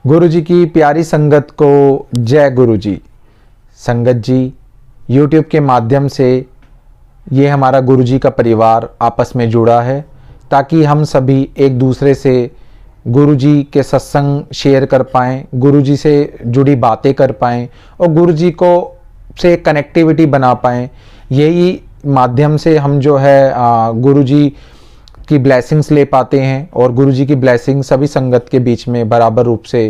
गुरु जी की प्यारी संगत को जय गुरु जी। संगत जी, YouTube के माध्यम से ये हमारा गुरु जी का परिवार आपस में जुड़ा है ताकि हम सभी एक दूसरे से गुरु जी के सत्संग शेयर कर पाएँ, गुरु जी से जुड़ी बातें कर पाएँ और गुरु जी को से कनेक्टिविटी बना पाएँ। यही माध्यम से हम जो है गुरु जी की ब्लेसिंग्स ले पाते हैं और गुरु जी की ब्लेसिंग सभी संगत के बीच में बराबर रूप से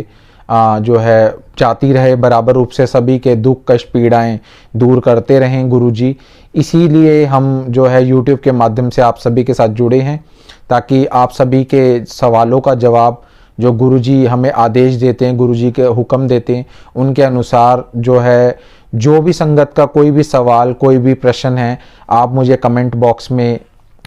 जो है जाती रहे, बराबर रूप से सभी के दुख कष्ट पीड़ाएं दूर करते रहें गुरु जी। इसीलिए हम जो है YouTube के माध्यम से आप सभी के साथ जुड़े हैं ताकि आप सभी के सवालों का जवाब जो गुरु जी हमें आदेश देते हैं, गुरु जी के हुक्म देते हैं, उनके अनुसार जो है जो भी संगत का कोई भी सवाल कोई भी प्रश्न है आप मुझे कमेंट बॉक्स में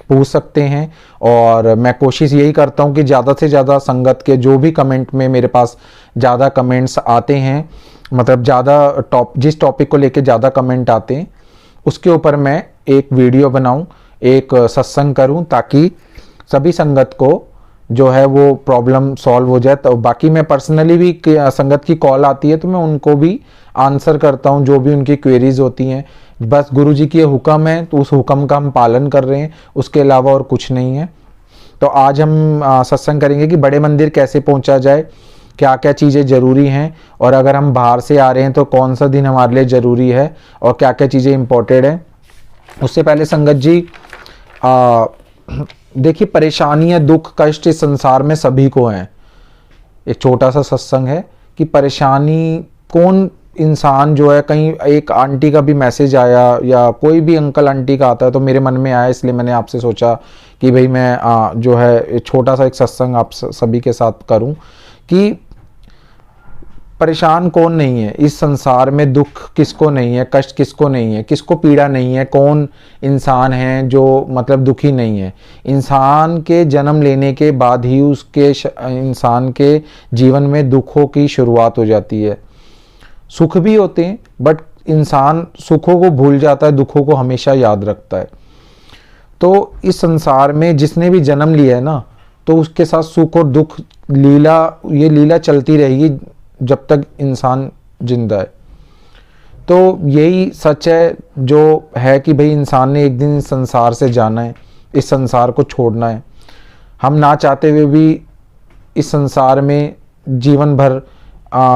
पूछ सकते हैं। और मैं कोशिश यही करता हूं कि ज़्यादा से ज़्यादा संगत के जो भी कमेंट में मेरे पास ज़्यादा कमेंट्स आते हैं, मतलब ज़्यादा जिस टॉपिक को लेके ज़्यादा कमेंट आते हैं उसके ऊपर मैं एक वीडियो बनाऊं, एक सत्संग करूं ताकि सभी संगत को जो है वो प्रॉब्लम सॉल्व हो जाए। तो बाकी मैं पर्सनली भी संगत की कॉल आती है तो मैं उनको भी आंसर करता हूं, जो भी उनकी क्वेरीज होती हैं। बस गुरु जी की हुक्म है तो उस हुक्म का हम पालन कर रहे हैं, उसके अलावा और कुछ नहीं है। तो आज हम सत्संग करेंगे कि बड़े मंदिर कैसे पहुंचा जाए, क्या क्या चीज़ें ज़रूरी हैं और अगर हम बाहर से आ रहे हैं तो कौन सा दिन हमारे लिए ज़रूरी है और क्या क्या चीज़ें इम्पोर्टेंट हैं। उससे पहले संगत जी देखिए, परेशानियाँ दुख कष्ट इस संसार में सभी को हैं। एक छोटा सा सत्संग है कि परेशानी कौन इंसान जो है, कहीं एक आंटी का भी मैसेज आया या कोई भी अंकल आंटी का आता है तो मेरे मन में आया, इसलिए मैंने आपसे सोचा कि भाई मैं जो है छोटा सा एक सत्संग आप सभी के साथ करूं कि परेशान कौन नहीं है इस संसार में, दुख किसको नहीं है, कष्ट किसको नहीं है, किसको पीड़ा नहीं है, कौन इंसान है जो मतलब दुखी नहीं है। इंसान के जन्म लेने के बाद ही उसके इंसान के जीवन में दुखों की शुरुआत हो जाती है। सुख भी होते हैं बट इंसान सुखों को भूल जाता है, दुखों को हमेशा याद रखता है। तो इस संसार में जिसने भी जन्म लिया है ना, तो उसके साथ सुख और दुख ये लीला चलती रहेगी जब तक इंसान जिंदा है। तो यही सच है जो है कि भाई इंसान ने एक दिन इस संसार से जाना है, इस संसार को छोड़ना है। हम ना चाहते हुए भी इस संसार में जीवन भर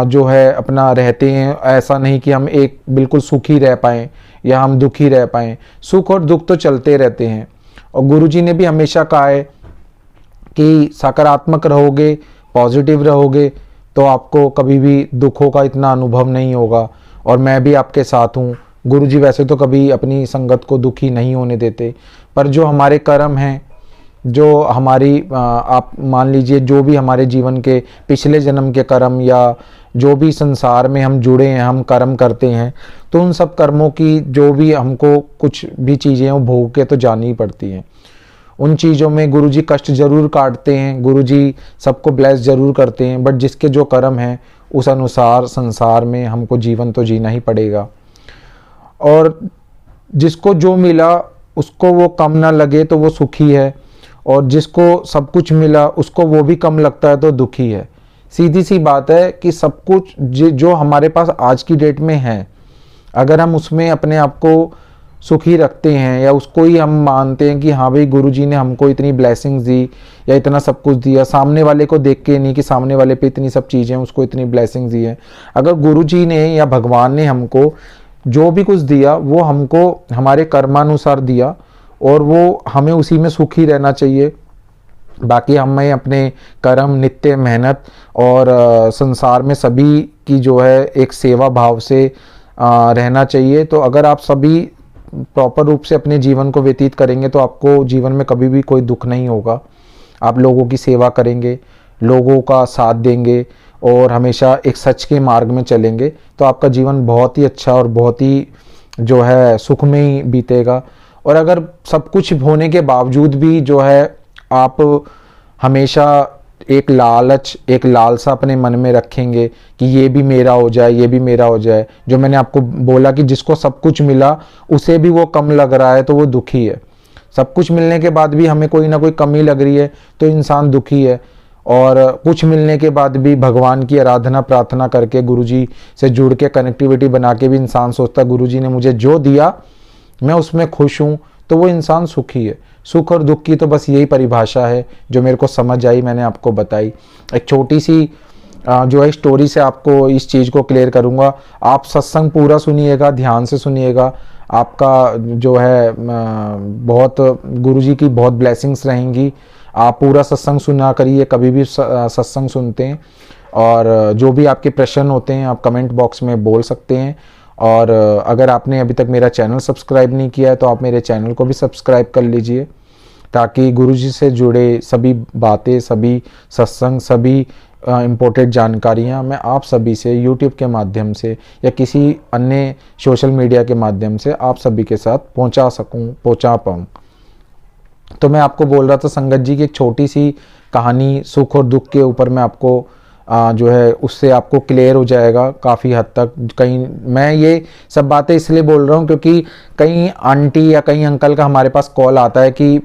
जो है अपना रहते हैं। ऐसा नहीं कि हम एक बिल्कुल सुखी रह पाएँ या हम दुखी रह पाएँ, सुख और दुख तो चलते रहते हैं। और गुरुजी ने भी हमेशा कहा है कि सकारात्मक रहोगे, पॉजिटिव रहोगे तो आपको कभी भी दुखों का इतना अनुभव नहीं होगा। और मैं भी आपके साथ हूँ। गुरुजी वैसे तो कभी अपनी संगत को दुखी नहीं होने देते, पर जो हमारे कर्म हैं, जो हमारी आप मान लीजिए जो भी हमारे जीवन के पिछले जन्म के कर्म या जो भी संसार में हम जुड़े हैं, हम कर्म करते हैं, तो उन सब कर्मों की जो भी हमको कुछ भी चीज़ें वो भोग के तो जानी ही पड़ती हैं। उन चीज़ों में गुरुजी कष्ट जरूर काटते हैं, गुरुजी सबको ब्लेस जरूर करते हैं, बट जिसके जो कर्म हैं उस अनुसार संसार में हमको जीवन तो जीना ही पड़ेगा। और जिसको जो मिला उसको वो कम ना लगे तो वो सुखी है, और जिसको सब कुछ मिला उसको वो भी कम लगता है तो दुखी है। सीधी सी बात है कि सब कुछ जो हमारे पास आज की डेट में है, अगर हम उसमें अपने आप को सुखी रखते हैं या उसको ही हम मानते हैं कि हाँ भाई गुरुजी ने हमको इतनी ब्लेसिंग्स दी या इतना सब कुछ दिया, सामने वाले को देख के नहीं कि सामने वाले पे इतनी सब चीज़ें उसको इतनी ब्लेसिंग्स दी है। अगर गुरुजी ने या भगवान ने हमको जो भी कुछ दिया वो हमको हमारे कर्मानुसार दिया और वो हमें उसी में सुखी रहना चाहिए। बाकी हमें अपने कर्म, नित्य मेहनत और संसार में सभी की जो है एक सेवा भाव से रहना चाहिए। तो अगर आप सभी प्रॉपर रूप से अपने जीवन को व्यतीत करेंगे तो आपको जीवन में कभी भी कोई दुख नहीं होगा। आप लोगों की सेवा करेंगे, लोगों का साथ देंगे और हमेशा एक सच के मार्ग में चलेंगे तो आपका जीवन बहुत ही अच्छा और बहुत ही जो है सुखमय बीतेगा। और अगर सब कुछ होने के बावजूद भी जो है आप हमेशा एक लालच, एक लालसा अपने मन में रखेंगे कि ये भी मेरा हो जाए, ये भी मेरा हो जाए। जो मैंने आपको बोला कि जिसको सब कुछ मिला उसे भी वो कम लग रहा है तो वो दुखी है। सब कुछ मिलने के बाद भी हमें कोई ना कोई कमी लग रही है तो इंसान दुखी है। और कुछ मिलने के बाद भी भगवान की आराधना प्रार्थना करके गुरुजी से जुड़ के कनेक्टिविटी बना के भी इंसान सोचता गुरुजी ने मुझे जो दिया मैं उसमें खुश हूँ, तो वो इंसान सुखी है। सुख और दुख की तो बस यही परिभाषा है जो मेरे को समझ आई, मैंने आपको बताई। एक छोटी सी जो है स्टोरी से आपको इस चीज़ को क्लियर करूँगा। आप सत्संग पूरा सुनिएगा, ध्यान से सुनिएगा, आपका जो है बहुत गुरुजी की बहुत ब्लेसिंग्स रहेंगी। आप पूरा सत्संग सुना करिए, कभी भी सत्संग सुनते हैं, और जो भी आपके प्रश्न होते हैं आप कमेंट बॉक्स में बोल सकते हैं। और अगर आपने अभी तक मेरा चैनल सब्सक्राइब नहीं किया है तो आप मेरे चैनल को भी सब्सक्राइब कर लीजिए, ताकि गुरुजी से जुड़े सभी बातें, सभी सत्संग, सभी इम्पोर्टेंट जानकारियाँ मैं आप सभी से यूट्यूब के माध्यम से या किसी अन्य सोशल मीडिया के माध्यम से आप सभी के साथ पहुँचा पाऊँ। तो मैं आपको बोल रहा था संगत जी की एक छोटी सी कहानी सुख और दुख के ऊपर मैं आपको जो है उससे आपको क्लियर हो जाएगा काफ़ी हद तक। कहीं मैं ये सब बातें इसलिए बोल रहा हूँ क्योंकि कहीं आंटी या कहीं अंकल का हमारे पास कॉल आता है कि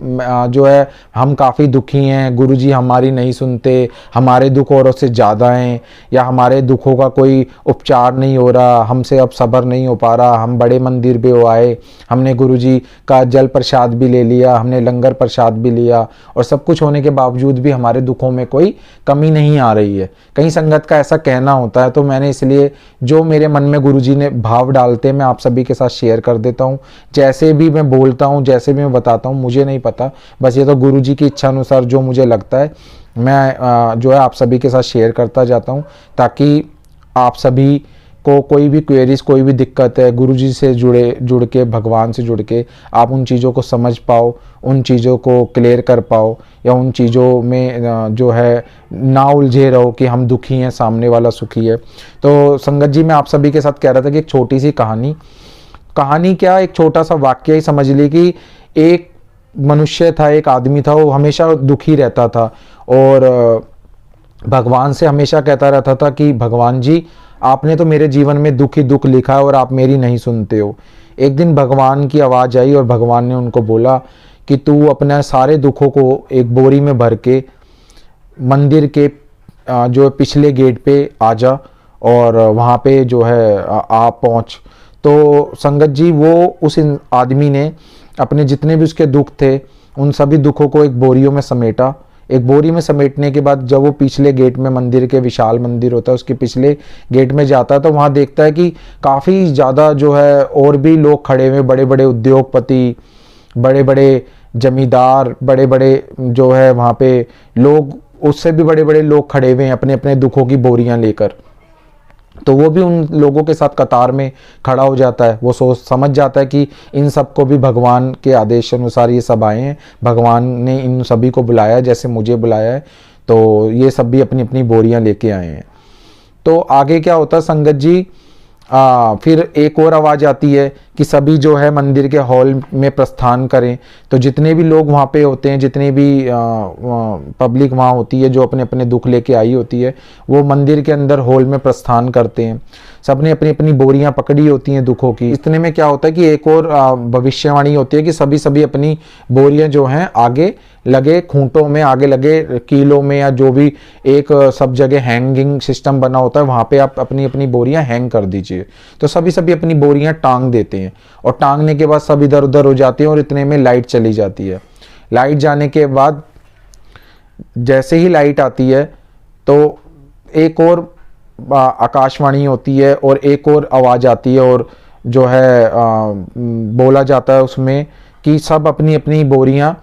जो है हम काफ़ी दुखी हैं, गुरुजी हमारी नहीं सुनते, हमारे दुख औरों से ज़्यादा हैं, या हमारे दुखों का कोई उपचार नहीं हो रहा, हमसे अब सब्र नहीं हो पा रहा, हम बड़े मंदिर भी हो आए, हमने गुरुजी का जल प्रसाद भी ले लिया, हमने लंगर प्रसाद भी लिया, और सब कुछ होने के बावजूद भी हमारे दुखों में कोई कमी नहीं आ रही है। कहीं संगत का ऐसा कहना होता है, तो मैंने इसलिए जो मेरे मन में गुरुजी ने भाव डालते मैं आप सभी के साथ शेयर कर देता हूँ। जैसे भी मैं बोलता हूँ, जैसे भी मैं बताता हूँ, मुझे नहीं पता, बस ये तो गुरुजी की इच्छा अनुसार जो मुझे लगता है मैं जो है आप सभी के साथ शेयर करता जाता हूँ, ताकि आप सभी को कोई भी क्वेरीज, कोई भी दिक्कत है, गुरुजी से जुड़ के, भगवान से जुड़ के आप उन चीज़ों को समझ पाओ, उन चीज़ों को क्लियर कर पाओ, या उन चीज़ों में जो है ना उलझे रहो कि हम दुखी हैं, सामने वाला सुखी है। तो संगत जी मैं आप सभी के साथ कह रहा था कि एक छोटी सी कहानी क्या, एक छोटा सा वाक्य ही समझ ली कि एक मनुष्य था, एक आदमी था, वो हमेशा दुखी रहता था और भगवान से हमेशा कहता रहता था कि भगवान जी आपने तो मेरे जीवन में दुख ही दुख लिखा है और आप मेरी नहीं सुनते हो। एक दिन भगवान की आवाज़ आई और भगवान ने उनको बोला कि तू अपने सारे दुखों को एक बोरी में भर के मंदिर के जो पिछले गेट पे आ जा और वहाँ पे जो है आप पहुँच। तो संगत जी वो उस आदमी ने अपने जितने भी उसके दुख थे उन सभी दुखों को एक बोरियों में समेटा। एक बोरी में समेटने के बाद जब वो पिछले गेट में, मंदिर के विशाल मंदिर होता है उसके पिछले गेट में जाता है, तो वहाँ देखता है कि काफ़ी ज़्यादा जो है और भी लोग खड़े हुए, बड़े बड़े उद्योगपति, बड़े बड़े जमींदार, बड़े बड़े जो है वहाँ पे लोग, उससे भी बड़े बड़े लोग खड़े हुए हैं अपने अपने दुखों की बोरियां लेकर। तो वो भी उन लोगों के साथ कतार में खड़ा हो जाता है। वो समझ जाता है कि इन सबको भी भगवान के आदेश अनुसार ये सब आए हैं, भगवान ने इन सभी को बुलाया जैसे मुझे बुलाया है, तो ये सब भी अपनी अपनी बोरियां लेके आए हैं। तो आगे क्या होता है संगत जी, फिर एक और आवाज़ आती है कि सभी जो है मंदिर के हॉल में प्रस्थान करें। तो जितने भी लोग वहाँ पे होते हैं, जितने भी पब्लिक वहाँ होती है जो अपने अपने दुख लेके आई होती है, वो मंदिर के अंदर हॉल में प्रस्थान करते हैं। सबने अपनी अपनी बोरियां पकड़ी होती हैं दुखों की। इतने में क्या होता है कि एक और भविष्यवाणी होती है कि सभी अपनी बोरियां जो हैं आगे लगे खूंटों में, आगे लगे कीलों में, या जो भी एक सब जगह हैंगिंग सिस्टम बना होता है वहाँ पे आप अपनी अपनी बोरियां हैंग कर दीजिए। तो सभी अपनी बोरियां टांग देते हैं और टांगने के बाद सब इधर उधर हो जाते हैं और इतने में लाइट चली जाती है। लाइट जाने के बाद जैसे ही लाइट आती है तो एक और आकाशवाणी होती है और एक और आवाज़ आती है और जो है बोला जाता है उसमें कि सब अपनी अपनी बोरियां,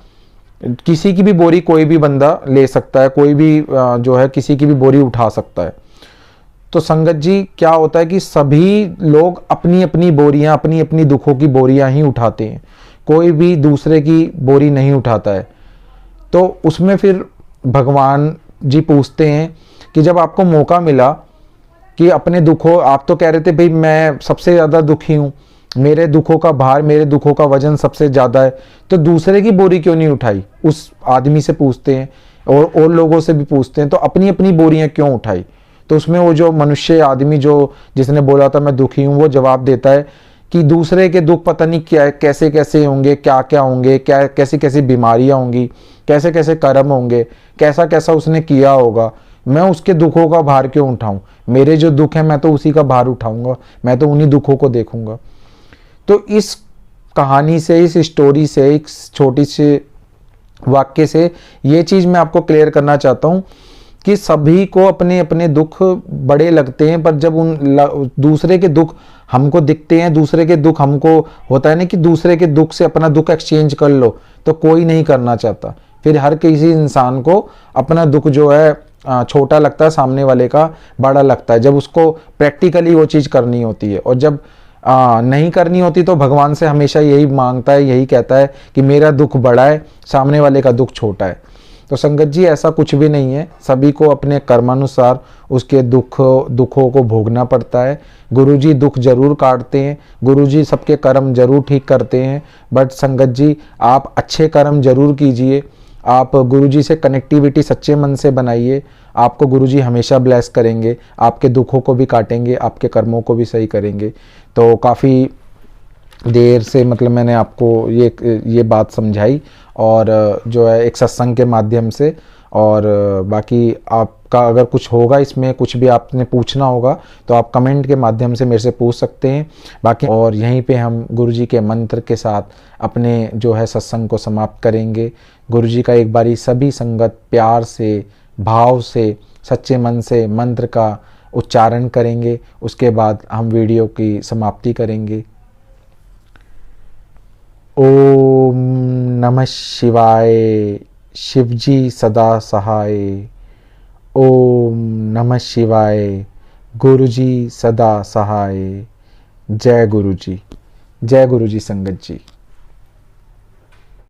किसी की भी बोरी कोई भी बंदा ले सकता है, कोई भी जो है किसी की भी बोरी उठा सकता है। तो संगत जी क्या होता है कि सभी लोग अपनी अपनी बोरियां, अपनी अपनी दुखों की बोरियां ही उठाते हैं, कोई भी दूसरे की बोरी नहीं उठाता है। तो उसमें फिर भगवान जी पूछते हैं कि जब आपको मौका मिला कि अपने दुखों, आप तो कह रहे थे भाई मैं सबसे ज़्यादा दुखी हूँ, मेरे दुखों का भार, मेरे दुखों का वजन सबसे ज़्यादा है, तो दूसरे की बोरी क्यों नहीं उठाई? उस आदमी से पूछते हैं और लोगों से भी पूछते हैं, तो अपनी अपनी बोरियां क्यों उठाई? तो उसमें वो जो मनुष्य आदमी जो जिसने बोला था मैं दुखी हूँ, वो जवाब देता है कि दूसरे के दुख पता नहीं क्या कैसे कैसे होंगे, क्या क्या होंगे, क्या कैसी कैसी बीमारियां होंगी, कैसे कैसे कर्म होंगे, कैसा कैसा उसने किया होगा। मैं उसके दुखों का भार क्यों उठाऊं? मेरे जो दुख है मैं तो उसी का भार उठाऊंगा, मैं तो उन्हीं दुखों को देखूंगा। तो इस कहानी से, इस स्टोरी से, एक छोटी सी वाक्य से ये चीज मैं आपको क्लियर करना चाहता हूं कि सभी को अपने अपने दुख बड़े लगते हैं, पर जब दूसरे के दुख हमको दिखते हैं, दूसरे के दुख हमको होता है ना कि दूसरे के दुख से अपना दुख एक्सचेंज कर लो, तो कोई नहीं करना चाहता। फिर हर किसी इंसान को अपना दुख जो है छोटा लगता है, सामने वाले का बड़ा लगता है, जब उसको प्रैक्टिकली वो चीज़ करनी होती है। और जब नहीं करनी होती तो भगवान से हमेशा यही मांगता है, यही कहता है कि मेरा दुख बड़ा है, सामने वाले का दुख छोटा है। तो संगत जी ऐसा कुछ भी नहीं है, सभी को अपने कर्मानुसार उसके दुखों को भोगना पड़ता है। गुरुजी दुख जरूर काटते हैं, गुरुजी सबके कर्म जरूर ठीक करते हैं, बट संगत जी आप अच्छे कर्म जरूर कीजिए, आप गुरुजी से कनेक्टिविटी सच्चे मन से बनाइए, आपको गुरुजी हमेशा ब्लेस करेंगे, आपके दुखों को भी काटेंगे, आपके कर्मों को भी सही करेंगे। तो काफ़ी देर से मतलब मैंने आपको ये बात समझाई, और जो है एक सत्संग के माध्यम से। और बाकी आपका अगर कुछ होगा इसमें, कुछ भी आपने पूछना होगा तो आप कमेंट के माध्यम से मेरे से पूछ सकते हैं। बाकी और यहीं पे हम गुरुजी के मंत्र के साथ अपने जो है सत्संग को समाप्त करेंगे। गुरुजी का एक बारी सभी संगत प्यार से, भाव से, सच्चे मन से मंत्र का उच्चारण करेंगे, उसके बाद हम वीडियो की समाप्ति करेंगे। ओम नमः शिवाय, शिवजी सदा सहाय। ओम नमः शिवाय, गुरुजी सदा सहाय। जय गुरुजी, जय गुरुजी संगत जी।